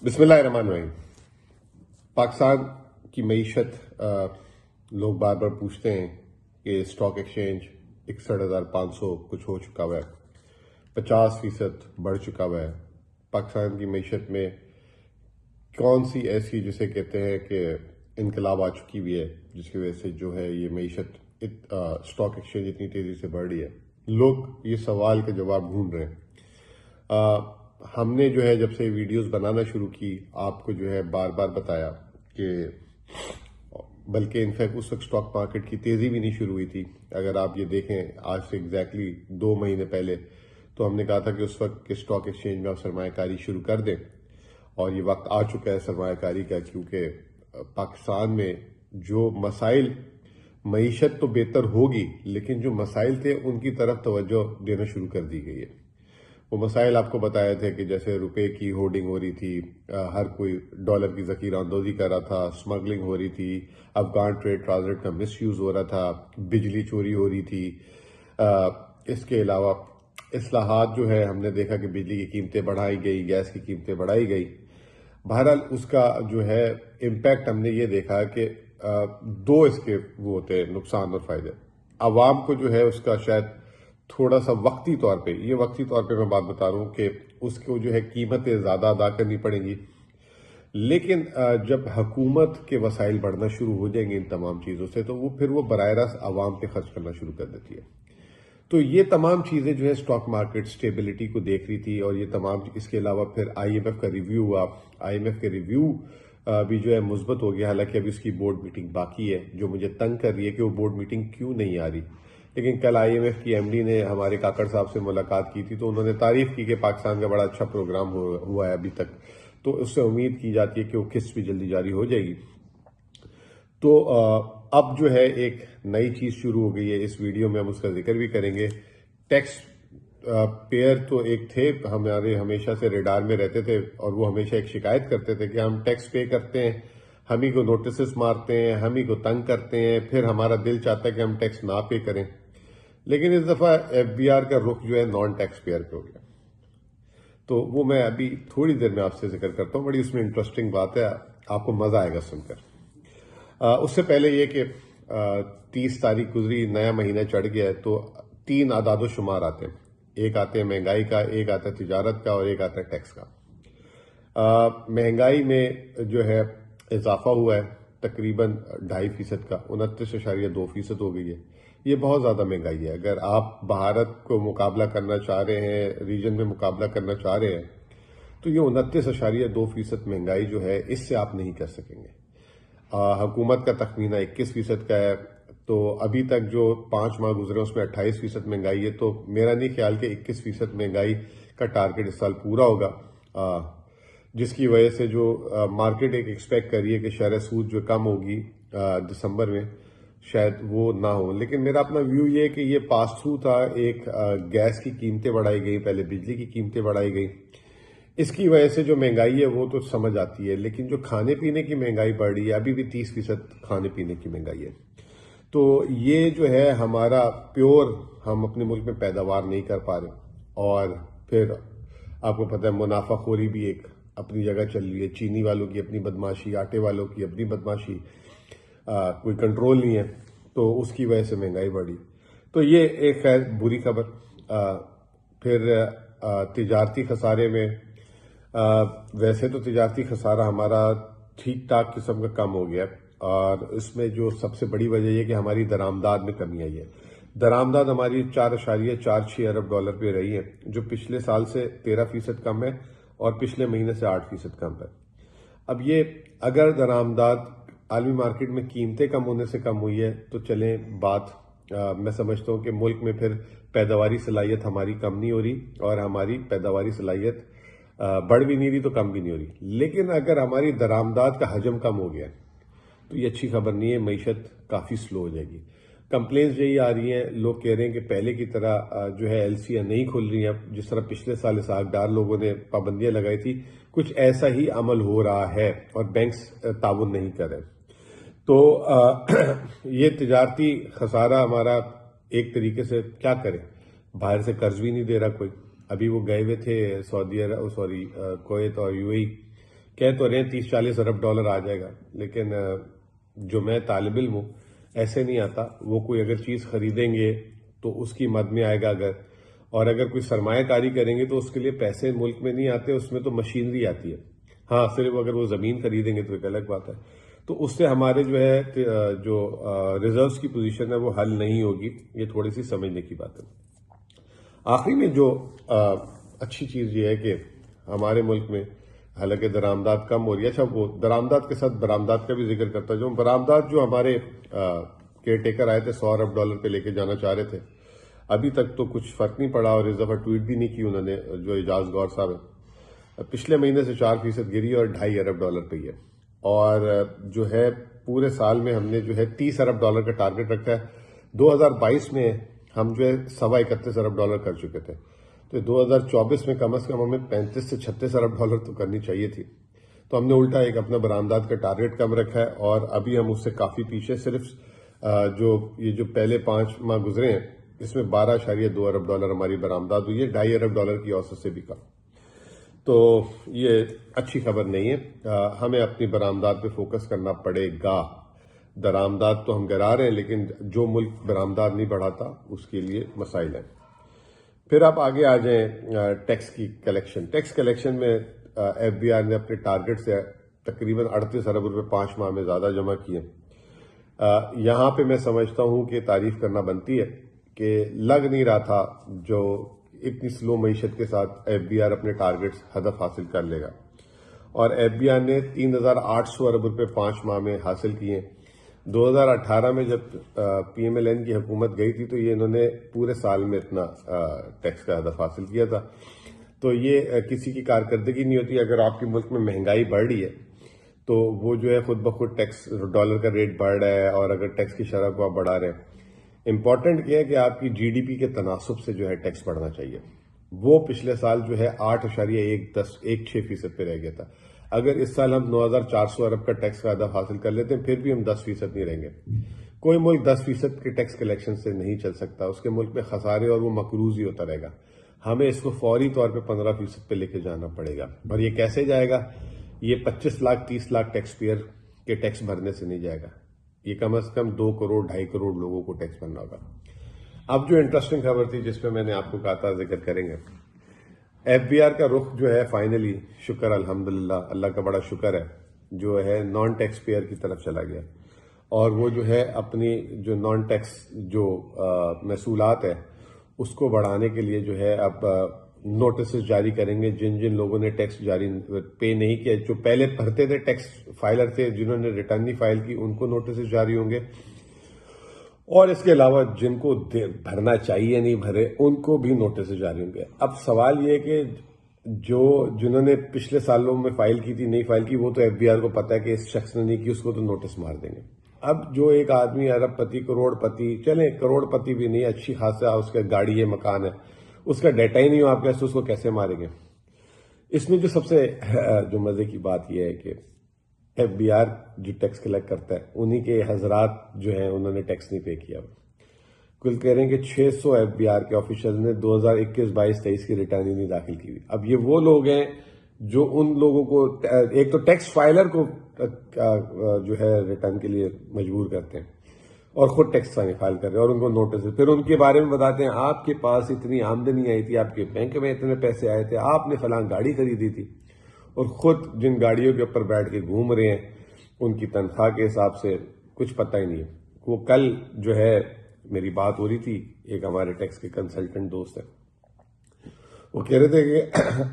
بسم اللہ الرحمن الرحیم۔ پاکستان کی معیشت لوگ بار بار پوچھتے ہیں کہ اسٹاک ایکسچینج 61,500 کچھ ہو چکا ہوا ہے، 50% بڑھ چکا ہوا ہے۔ پاکستان کی معیشت میں کون سی ایسی جسے کہتے ہیں کہ انقلاب آ چکی ہوئی ہے جس کی وجہ سے جو ہے یہ معیشت اسٹاک ایکسچینج اتنی تیزی سے بڑھ رہی ہے؟ لوگ یہ سوال کا جواب ڈھونڈ رہے ہیں۔ ہم نے جو ہے جب سے ویڈیوز بنانا شروع کی آپ کو جو ہے بار بار بتایا کہ بلکہ انفیکٹ اس وقت اسٹاک مارکیٹ کی تیزی بھی نہیں شروع ہوئی تھی۔ اگر آپ یہ دیکھیں آج سے ایگزیکٹلی 2 مہینے پہلے تو ہم نے کہا تھا کہ اس وقت کے اسٹاک ایکسچینج میں آپ سرمایہ کاری شروع کر دیں، اور یہ وقت آ چکا ہے سرمایہ کاری کا، کیونکہ پاکستان میں جو مسائل، معیشت تو بہتر ہوگی لیکن جو مسائل تھے ان کی طرف توجہ دینا شروع کر دی گئی ہے۔ وہ مسائل آپ کو بتایا تھے کہ جیسے روپے کی ہورڈنگ ہو رہی تھی، ہر کوئی ڈالر کی ذخیرہ اندوزی کر رہا تھا، اسمگلنگ ہو رہی تھی، افغان ٹریڈ ٹرانزٹ کا مس یوز ہو رہا تھا، بجلی چوری ہو رہی تھی۔ اس کے علاوہ اصلاحات جو ہے ہم نے دیکھا کہ بجلی کی قیمتیں بڑھائی گئی، گیس کی قیمتیں بڑھائی گئی۔ بہرحال اس کا جو ہے امپیکٹ ہم نے یہ دیکھا کہ دو اس کے وہ ہوتے ہیں نقصان اور فائدے۔ عوام کو جو ہے اس کا شاید تھوڑا سا وقتی طور پہ، یہ وقتی طور پہ میں بات بتا رہا ہوں کہ اس کو جو ہے قیمتیں زیادہ ادا کرنی پڑیں گی، لیکن جب حکومت کے وسائل بڑھنا شروع ہو جائیں گے ان تمام چیزوں سے تو وہ پھر وہ براہ راست عوام پہ خرچ کرنا شروع کر دیتی ہے۔ تو یہ تمام چیزیں جو ہے اسٹاک مارکیٹ سٹیبلٹی کو دیکھ رہی تھی، اور یہ تمام اس کے علاوہ پھر آئی ایم ایف کا ریویو ہوا۔ آئی ایم ایف کے ریویو بھی جو ہے مثبت ہو گیا، حالانکہ ابھی اس کی بورڈ میٹنگ باقی ہے، جو مجھے تنگ کر رہی ہے کہ وہ بورڈ میٹنگ کیوں نہیں آ رہی۔ لیکن کل آئی ایم ایف کی ایم ڈی نے ہمارے کاکڑ صاحب سے ملاقات کی تھی تو انہوں نے تعریف کی کہ پاکستان کا بڑا اچھا پروگرام ہوا ہے ابھی تک، تو اس سے امید کی جاتی ہے کہ وہ قسط بھی جلدی جاری ہو جائے گی۔ تو اب جو ہے ایک نئی چیز شروع ہو گئی ہے، اس ویڈیو میں ہم اس کا ذکر بھی کریں گے۔ ٹیکس پیئر تو ایک تھے ہمارے، ہمیشہ سے ریڈار میں رہتے تھے، اور وہ ہمیشہ ایک شکایت کرتے تھے کہ ہم ٹیکس پے کرتے ہیں، ہم ہی کو نوٹسز مارتے ہیں، ہم ہی کو تنگ کرتے ہیں، پھر ہمارا دل چاہتا ہے کہ ہم ٹیکس نہ پے کریں۔ لیکن اس دفعہ ایف بی آر کا رخ جو ہے نان ٹیکس پیئر پہ ہو گیا، تو وہ میں ابھی تھوڑی دیر میں آپ سے ذکر کرتا ہوں۔ بڑی اس میں انٹرسٹنگ بات ہے، آپ کو مزہ آئے گا سن کر۔ اس سے پہلے یہ کہ 30 تاریخ گزری، نیا مہینہ چڑھ گیا ہے، تو 3 اعداد و شمار آتے ہیں۔ ایک آتے ہیں مہنگائی کا، ایک آتا ہے تجارت کا، اور ایک آتا ہے ٹیکس کا۔ مہنگائی میں جو ہے اضافہ ہوا ہے تقریباً 2.5% کا، 29.2% ہو گئی ہے۔ یہ بہت زیادہ مہنگائی ہے۔ اگر آپ بھارت کو مقابلہ کرنا چاہ رہے ہیں، ریجن میں مقابلہ کرنا چاہ رہے ہیں، تو یہ 29.2% مہنگائی جو ہے اس سے آپ نہیں کر سکیں گے۔ حکومت کا تخمینہ 21% کا ہے، تو ابھی تک جو 5 ماہ گزرے اس میں 28% مہنگائی ہے، تو میرا نہیں خیال کہ 21% مہنگائی کا ٹارگٹ اس سال پورا ہوگا، جس کی وجہ سے جو مارکیٹ ایکسپیکٹ کر رہی ہے کہ شرح سود جو کم ہوگی دسمبر میں، شاید وہ نہ ہو۔ لیکن میرا اپنا ویو یہ ہے کہ یہ پاس تھرو تھا، ایک گیس کی قیمتیں بڑھائی گئی، پہلے بجلی کی قیمتیں بڑھائی گئی، اس کی وجہ سے جو مہنگائی ہے وہ تو سمجھ آتی ہے۔ لیکن جو کھانے پینے کی مہنگائی بڑھ رہی ہے، ابھی بھی 30% کھانے پینے کی مہنگائی ہے، تو یہ جو ہے ہمارا پیور ہم اپنے ملک میں پیداوار نہیں کر پا رہے، اور پھر آپ کو پتہ ہے منافع خوری بھی ایک اپنی جگہ چل رہی ہے، چینی والوں کی اپنی بدماشی، آٹے والوں کی اپنی بدماشی، کوئی کنٹرول نہیں ہے، تو اس کی وجہ سے مہنگائی بڑھی۔ تو یہ ایک خیر بری خبر۔ پھر تجارتی خسارے میں، ویسے تو تجارتی خسارہ ہمارا ٹھیک ٹھاک قسم کا کم ہو گیا، اور اس میں جو سب سے بڑی وجہ یہ کہ ہماری درآمدات میں کمی آئی ہے۔ درآمدات ہماری 4.46 ارب ڈالر پہ رہی ہے، جو پچھلے سال سے 13% کم ہے، اور پچھلے مہینے سے 8% کم ہے۔ اب یہ اگر درآمدات عالمی مارکیٹ میں قیمتیں کم ہونے سے کم ہوئی ہے تو چلیں بات، میں سمجھتا ہوں کہ ملک میں پھر پیداواری صلاحیت ہماری کم نہیں ہو رہی، اور ہماری پیداواری صلاحیت بڑھ بھی نہیں رہی تو کم بھی نہیں ہو رہی۔ لیکن اگر ہماری درآمدات کا حجم کم ہو گیا تو یہ اچھی خبر نہیں ہے، معیشت کافی سلو ہو جائے گی۔ کمپلینز یہی آ رہی ہیں، لوگ کہہ رہے ہیں کہ پہلے کی طرح جو ہے ایل سیاں نہیں کھل رہی ہیں، جس طرح پچھلے سال اسحاق ڈار لوگوں نے پابندیاں لگائی تھی، کچھ ایسا ہی عمل ہو رہا ہے، اور بینکس تعاون نہیں کر رہے۔ تو یہ تجارتی خسارہ ہمارا ایک طریقے سے کیا کرے، باہر سے قرض بھی نہیں دے رہا کوئی۔ ابھی وہ گئے ہوئے تھے کویت اور یو اے ای، کہہ تو رہے 30-40 ارب ڈالر آ جائے گا، لیکن جو میں طالب علم ہوں ایسے نہیں آتا. وہ کوئی اگر چیز خریدیں گے تو اس کی مد میں آئے گا، اگر کوئی سرمایہ کاری کریں گے تو اس کے لیے پیسے ملک میں نہیں آتے، اس میں تو مشینری آتی ہے. ہاں صرف اگر وہ زمین خریدیں گے تو ایک الگ بات ہے. تو اس سے ہمارے جو ہے جو ریزروز کی پوزیشن ہے وہ حل نہیں ہوگی. یہ تھوڑی سی سمجھنے کی بات ہے. آخری میں جو اچھی چیز یہ ہے کہ ہمارے ملک میں حالانکہ درآمدات کم ہو رہی ہے. اچھا، وہ درآمدات کے ساتھ برآمدات کا بھی ذکر کرتا ہوں. برآمدات جو ہمارے کیئر ٹیکر آئے تھے 100 ارب ڈالر پہ لے کے جانا چاہ رہے تھے، ابھی تک تو کچھ فرق نہیں پڑا، اور اس دفعہ ٹویٹ بھی نہیں کی انہوں نے جو اعجاز گور صاحب ہے. پچھلے مہینے سے 4% گری اور 2.5 ارب ڈالر پہ ہی ہے. اور جو ہے پورے سال میں ہم نے جو ہے 30 ارب ڈالر کا ٹارگٹ رکھا ہے. 2022 میں ہم جو ہے 31.25 ارب ڈالر کر چکے تھے، تو 2024 میں کم از کم ہمیں 35 سے 36 ارب ڈالر تو کرنی چاہیے تھی. تو ہم نے الٹا ایک اپنا برآمدات کا ٹارگٹ کم رکھا ہے، اور ابھی ہم اس سے کافی پیچھے. صرف جو پہلے 5 ماہ گزرے ہیں اس میں 12.2 ارب ڈالر ہماری برآمدات ہوئی ہے، 2.5 ارب ڈالر کی اوسط سے بھی کم. تو یہ اچھی خبر نہیں ہے. ہمیں اپنی برآمدات پہ فوکس کرنا پڑے گا. درآمدات تو ہم گرا رہے ہیں، لیکن جو ملک برآمدات نہیں بڑھاتا اس کے لیے مسائل ہیں. پھر آپ آگے آ جائیں ٹیکس کی کلیکشن. ٹیکس کلیکشن میں ایف بی آر نے اپنے ٹارگٹ سے تقریباً 38 ارب روپے 5 ماہ میں زیادہ جمع کیے. یہاں پہ میں سمجھتا ہوں کہ تعریف کرنا بنتی ہے کہ لگ نہیں رہا تھا جو اتنی سلو معیشت کے ساتھ ایف بی آر اپنے ٹارگٹس ہدف حاصل کر لے گا. اور ایف بی آر نے 3,800 ارب روپے 5 ماہ میں حاصل کیے. 2018 میں جب پی ایم ایل این کی حکومت گئی تھی تو یہ انہوں نے پورے سال میں اتنا ٹیکس کا ہدف حاصل کیا تھا. تو یہ کسی کی کارکردگی نہیں ہوتی. اگر آپ کے ملک میں مہنگائی بڑھ رہی ہے تو وہ جو ہے خود بخود ٹیکس ڈالر کا ریٹ بڑھ رہا ہے، اور اگر ٹیکس کی شرح کو آپ بڑھا رہے ہیں. امپورٹنٹ یہ ہے کہ آپ کی جی ڈی پی کے تناسب سے جو ہے ٹیکس بڑھنا چاہیے. وہ پچھلے سال جو ہے 8.16% پہ رہ گیا تھا. اگر اس سال ہم 9,400 ارب کا ٹیکس کا ہدف حاصل کر لیتے ہیں پھر بھی ہم 10% نہیں رہیں گے. کوئی ملک 10% کے ٹیکس کلیکشن سے نہیں چل سکتا. اس کے ملک میں خسارے اور وہ مقروض ہی ہوتا رہے گا. ہمیں اس کو فوری طور پہ 15% پہ لے کے جانا پڑے گا. اور یہ کیسے جائے گا؟ یہ 25 لاکھ 30 لاکھ ٹیکس پیئر کے ٹیکس بھرنے سے نہیں جائے گا. یہ کم از کم 2 کروڑ 2.5 کروڑ لوگوں کو ٹیکس بھرنا ہوگا. اب جو انٹرسٹنگ خبر تھی جس پہ میں نے آپ کو کہا تھا ذکر کریں گے، ایف بی آر کا رخ جو ہے فائنلی شکر الحمدللہ اللہ کا بڑا شکر ہے جو ہے نان ٹیکس پیئر کی طرف چلا گیا. اور وہ جو ہے اپنی جو نان ٹیکس جو محصولات ہے اس کو بڑھانے کے لیے جو ہے اب نوٹسز جاری کریں گے. جن جن لوگوں نے ٹیکس جاری پے نہیں کیا، جو پہلے بھرتے تھے ٹیکس فائلر تھے، جنہوں نے ریٹرن نہیں فائل کی، ان کو نوٹسز جاری ہوں گے. اور اس کے علاوہ جن کو بھرنا چاہیے نہیں بھرے ان کو بھی نوٹسز جاری ہوں گے. اب سوال یہ کہ جنہوں نے پچھلے سالوں میں فائل کی تھی نہیں فائل کی، وہ تو ایف بی آر کو پتا ہے کہ اس شخص نے نہیں کی، اس کو تو نوٹس مار دیں گے. اب جو ایک آدمی ارب پتی کروڑ پتی، چلیں کروڑ پتی بھی نہیں، اچھی خاصا اس کا گاڑی ہے مکان ہے، اس کا ڈیٹا ہی نہیں ہو آپ کیسے اس کو کیسے ماریں گے؟ اس میں جو سب سے جو مزے کی بات یہ ہے کہ ایف بی آر جو ٹیکس کلیکٹ کرتا ہے انہی کے حضرات جو ہیں انہوں نے ٹیکس نہیں پے کیا. کل کہہ رہے ہیں کہ 600 ایف بی آر کے آفیشل نے 2021-22-23 کی ریٹرن ہی نہیں داخل کی ہوئی. اب یہ وہ لوگ ہیں جو ان لوگوں کو ایک تو ٹیکس فائلر کو جو ہے ریٹرن کے لیے مجبور کرتے ہیں اور خود ٹیکس فائل کر رہے ہیں اور ان کو نوٹس، پھر ان کے بارے میں بتاتے ہیں آپ کے پاس اتنی آمدنی آئی تھی، آپ کے بینک میں اتنے پیسے آئے تھے، آپ نے فلاں گاڑی خریدی تھی، اور خود جن گاڑیوں کے اوپر بیٹھ کے گھوم رہے ہیں ان کی تنخواہ کے حساب سے کچھ پتہ ہی نہیں ہے. وہ کل جو ہے میری بات ہو رہی تھی، ایک ہمارے ٹیکس کے کنسلٹنٹ دوست ہیں، وہ کہہ رہے تھے کہ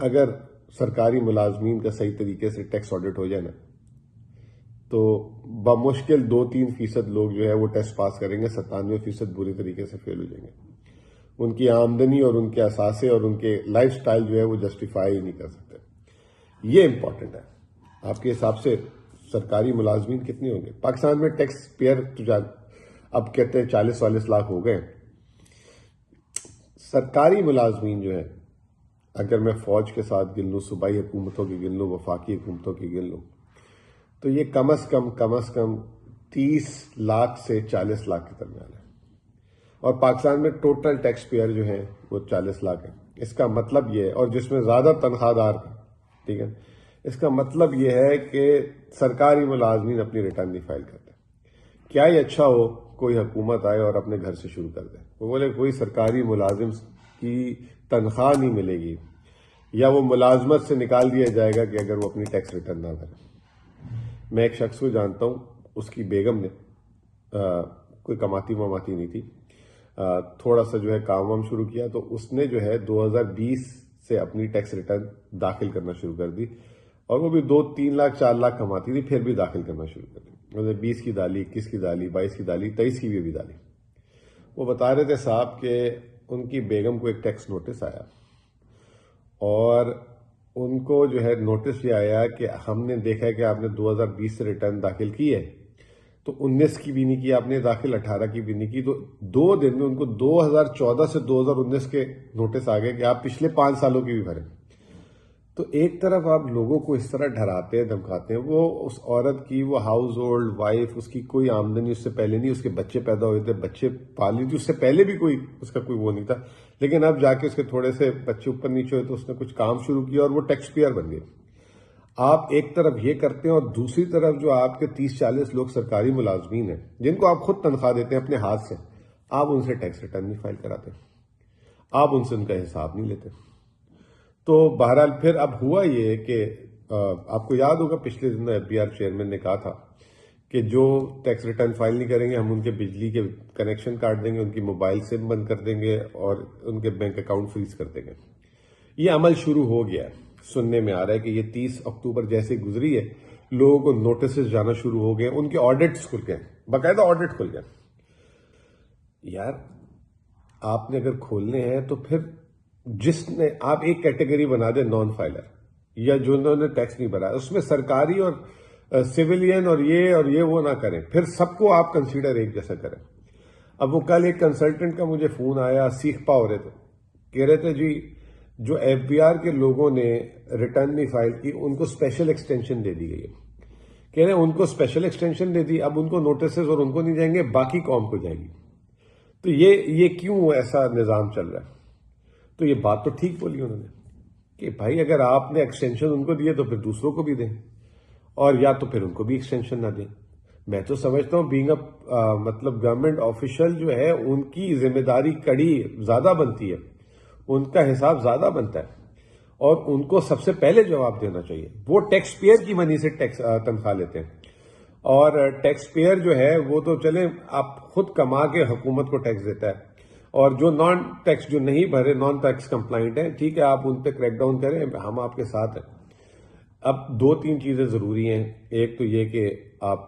اگر سرکاری ملازمین کا صحیح طریقے سے ٹیکس آڈٹ ہو جائے نا تو بمشکل 2-3% لوگ جو ہے وہ ٹیسٹ پاس کریں گے، 97% بری طریقے سے فیل ہو جائیں گے. ان کی آمدنی اور ان کے اثاثے اور ان کے لائف سٹائل جو ہے وہ جسٹیفائی ہی نہیں کر سکتے. یہ امپورٹنٹ ہے. آپ کے حساب سے سرکاری ملازمین کتنے ہوں گے پاکستان میں؟ ٹیکس پیئر اب کہتے ہیں 40-40 لاکھ ہو گئے. سرکاری ملازمین جو ہیں، اگر میں فوج کے ساتھ گن لوں، صوبائی حکومتوں کی گن لوں، وفاقی حکومتوں کی گن لوں، تو یہ کم از کم 30 لاکھ سے 40 لاکھ کے درمیان ہے. اور پاکستان میں ٹوٹل ٹیکس پیئر جو ہیں وہ 40 لاکھ ہیں. اس کا مطلب یہ ہے، اور جس میں زیادہ تنخواہ دار، ٹھیک ہے، اس کا مطلب یہ ہے کہ سرکاری ملازمین اپنی ریٹرن نہیں فائل کرتے. کیا ہی اچھا ہو کوئی حکومت آئے اور اپنے گھر سے شروع کر دے. وہ بولے کوئی سرکاری ملازم کی تنخواہ نہیں ملے گی یا وہ ملازمت سے نکال دیا جائے گا کہ اگر وہ اپنی ٹیکس ریٹرن نہ کرے. میں ایک شخص کو جانتا ہوں, اس کی بیگم نے کوئی کماتی وماتی نہیں تھی, تھوڑا سا جو ہے کام وام شروع کیا تو اس نے جو ہے 2020 سے اپنی ٹیکس ریٹرن داخل کرنا شروع کر دی, اور وہ بھی 2-3 لاکھ 4 لاکھ کماتی تھی پھر بھی داخل کرنا شروع کر دی. انہوں نے 20 کی ڈالی, 21 کی ڈالی, 22 کی ڈالی, 23 کی بھی ڈالی. وہ بتا رہے تھے صاحب کہ ان کی بیگم کو ایک ٹیکس نوٹس آیا اور ان کو جو ہے نوٹس یہ آیا کہ ہم نے دیکھا کہ آپ نے 2020 سے ریٹرن داخل کی ہے تو 19 کی بھی نہیں کی آپ نے داخل, 18 کی بھی نہیں کی, تو 2 دن میں ان کو 2014 سے 2019 کے نوٹس آ گئے کہ آپ پچھلے 5 سالوں کی بھی بھریں. تو ایک طرف آپ لوگوں کو اس طرح ڈراتے ہیں دھمکاتے ہیں, وہ اس عورت کی وہ ہاؤس ہولڈ وائف, اس کی کوئی آمدنی اس سے پہلے نہیں, اس کے بچے پیدا ہوئے تھے, بچے پالی تھی, اس سے پہلے بھی کوئی اس کا کوئی وہ نہیں تھا, لیکن اب جا کے اس کے تھوڑے سے بچے اوپر نیچے ہوئے تو اس نے کچھ کام شروع کیا اور وہ ٹیکس پیئر بن گئے. آپ ایک طرف یہ کرتے ہیں اور دوسری طرف جو آپ کے 30-40 لوگ سرکاری ملازمین ہیں جن کو آپ خود تنخواہ دیتے ہیں اپنے ہاتھ سے, آپ ان سے ٹیکس ریٹرن نہیں فائل کراتے, آپ ان سے ان کا حساب نہیں لیتے. تو بہرحال پھر اب ہوا یہ کہ آپ کو یاد ہوگا پچھلے دن FBR چیئرمین نے کہا تھا کہ جو ٹیکس ریٹرن فائل نہیں کریں گے ہم ان کے بجلی کے کنیکشن کاٹ دیں گے, ان کی موبائل سم بند کر دیں گے اور ان کے بینک اکاؤنٹ فریز کر دیں گے. یہ عمل شروع ہو گیا ہے, سننے میں آ رہا ہے کہ یہ 30 اکتوبر جیسے گزری ہے لوگوں کو نوٹسز جانا شروع ہو گئے, ان کے آڈٹس کھل گئے, باقاعدہ آڈٹ کھل گئے. یار آپ نے اگر کھولنے ہیں تو پھر جس نے آپ ایک کیٹیگری بنا دیں نان فائلر یا جنہوں نے ٹیکس نہیں بھرا, اس میں سرکاری اور سویلین اور یہ وہ نہ کریں, پھر سب کو آپ کنسیڈر ایک جیسا کریں. اب وہ کل ایک کنسلٹنٹ کا مجھے فون آیا, سیکھ پا ہو رہے تھے, کہہ رہے تھے جی جو FBR کے لوگوں نے ریٹرن نہیں فائل کی ان کو اسپیشل ایکسٹینشن دے دی گئی ہے. کہہ رہے ہیں ان کو اسپیشل ایکسٹینشن دے دی, اب ان کو نوٹسز اور ان کو نہیں جائیں گے, باقی قوم کو جائیں گی. تو یہ کیوں ایسا نظام چل رہا ہے؟ تو یہ بات تو ٹھیک بولی انہوں نے کہ بھائی اگر آپ نے ایکسٹینشن ان کو دیے تو پھر دوسروں کو بھی دیں, اور یا تو پھر ان کو بھی ایکسٹینشن نہ دیں. میں تو سمجھتا ہوں بینگ مطلب گورنمنٹ آفیشل جو ہے ان کی ذمہ داری کڑی زیادہ بنتی ہے, ان کا حساب زیادہ بنتا ہے اور ان کو سب سے پہلے جواب دینا چاہیے. وہ ٹیکس پیئر کی منی سے تنخواہ لیتے ہیں, اور ٹیکس پیئر جو ہے وہ تو چلیں آپ خود کما کے حکومت کو ٹیکس دیتا ہے, اور جو نان ٹیکس جو نہیں بھرے نان ٹیکس کمپلائنٹ ہیں, ٹھیک ہے آپ ان پہ کریک ڈاؤن کریں, ہم آپ کے ساتھ ہیں. اب 2-3 چیزیں ضروری ہیں. ایک تو یہ کہ آپ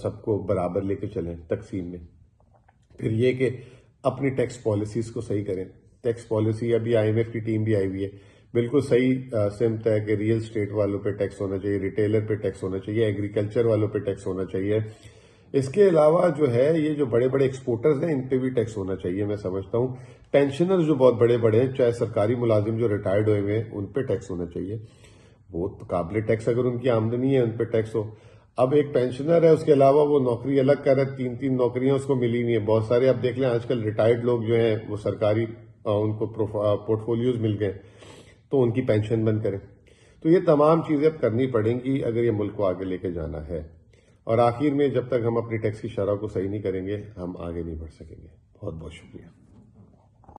سب کو برابر لے کے چلیں تقسیم میں, پھر یہ کہ اپنی ٹیکس پالیسیز کو صحیح کریں. ٹیکس پالیسی ابھی IMF کی ٹیم بھی آئی ہوئی ہے, بالکل صحیح سمت ہے کہ ریئل اسٹیٹ والوں پہ ٹیکس ہونا چاہیے, ریٹیلر پہ ٹیکس ہونا چاہیے, ایگریکلچر والوں پہ ٹیکس ہونا چاہیے. اس کے علاوہ جو ہے یہ جو بڑے بڑے ایکسپورٹرز ہیں ان پہ بھی ٹیکس ہونا چاہیے. میں سمجھتا ہوں پینشنر جو بہت بڑے بڑے ہیں, چاہے سرکاری ملازم جو ریٹائرڈ ہوئے ہیں, ان پہ ٹیکس ہونا چاہیے. وہ قابل ٹیکس اگر ان کی آمدنی ہے ان پہ ٹیکس ہو. اب ایک پینشنر ہے, اس کے علاوہ وہ نوکری الگ کر رہا ہے, 3 نوکریاں اس کو ملی ہوئی ہیں. بہت سارے آپ دیکھ لیں آج کل ریٹائرڈ لوگ جو ہیں وہ سرکاری ان کو پورٹ فولیوز مل گئے تو ان کی پینشن بند کریں. تو یہ تمام چیزیں اب کرنی پڑیں گی اگر یہ ملک کو آگے لے کے جانا ہے, اور آخر میں جب تک ہم اپنی ٹیکس کی شرح کو صحیح نہیں کریں گے ہم آگے نہیں بڑھ سکیں گے. بہت بہت شکریہ.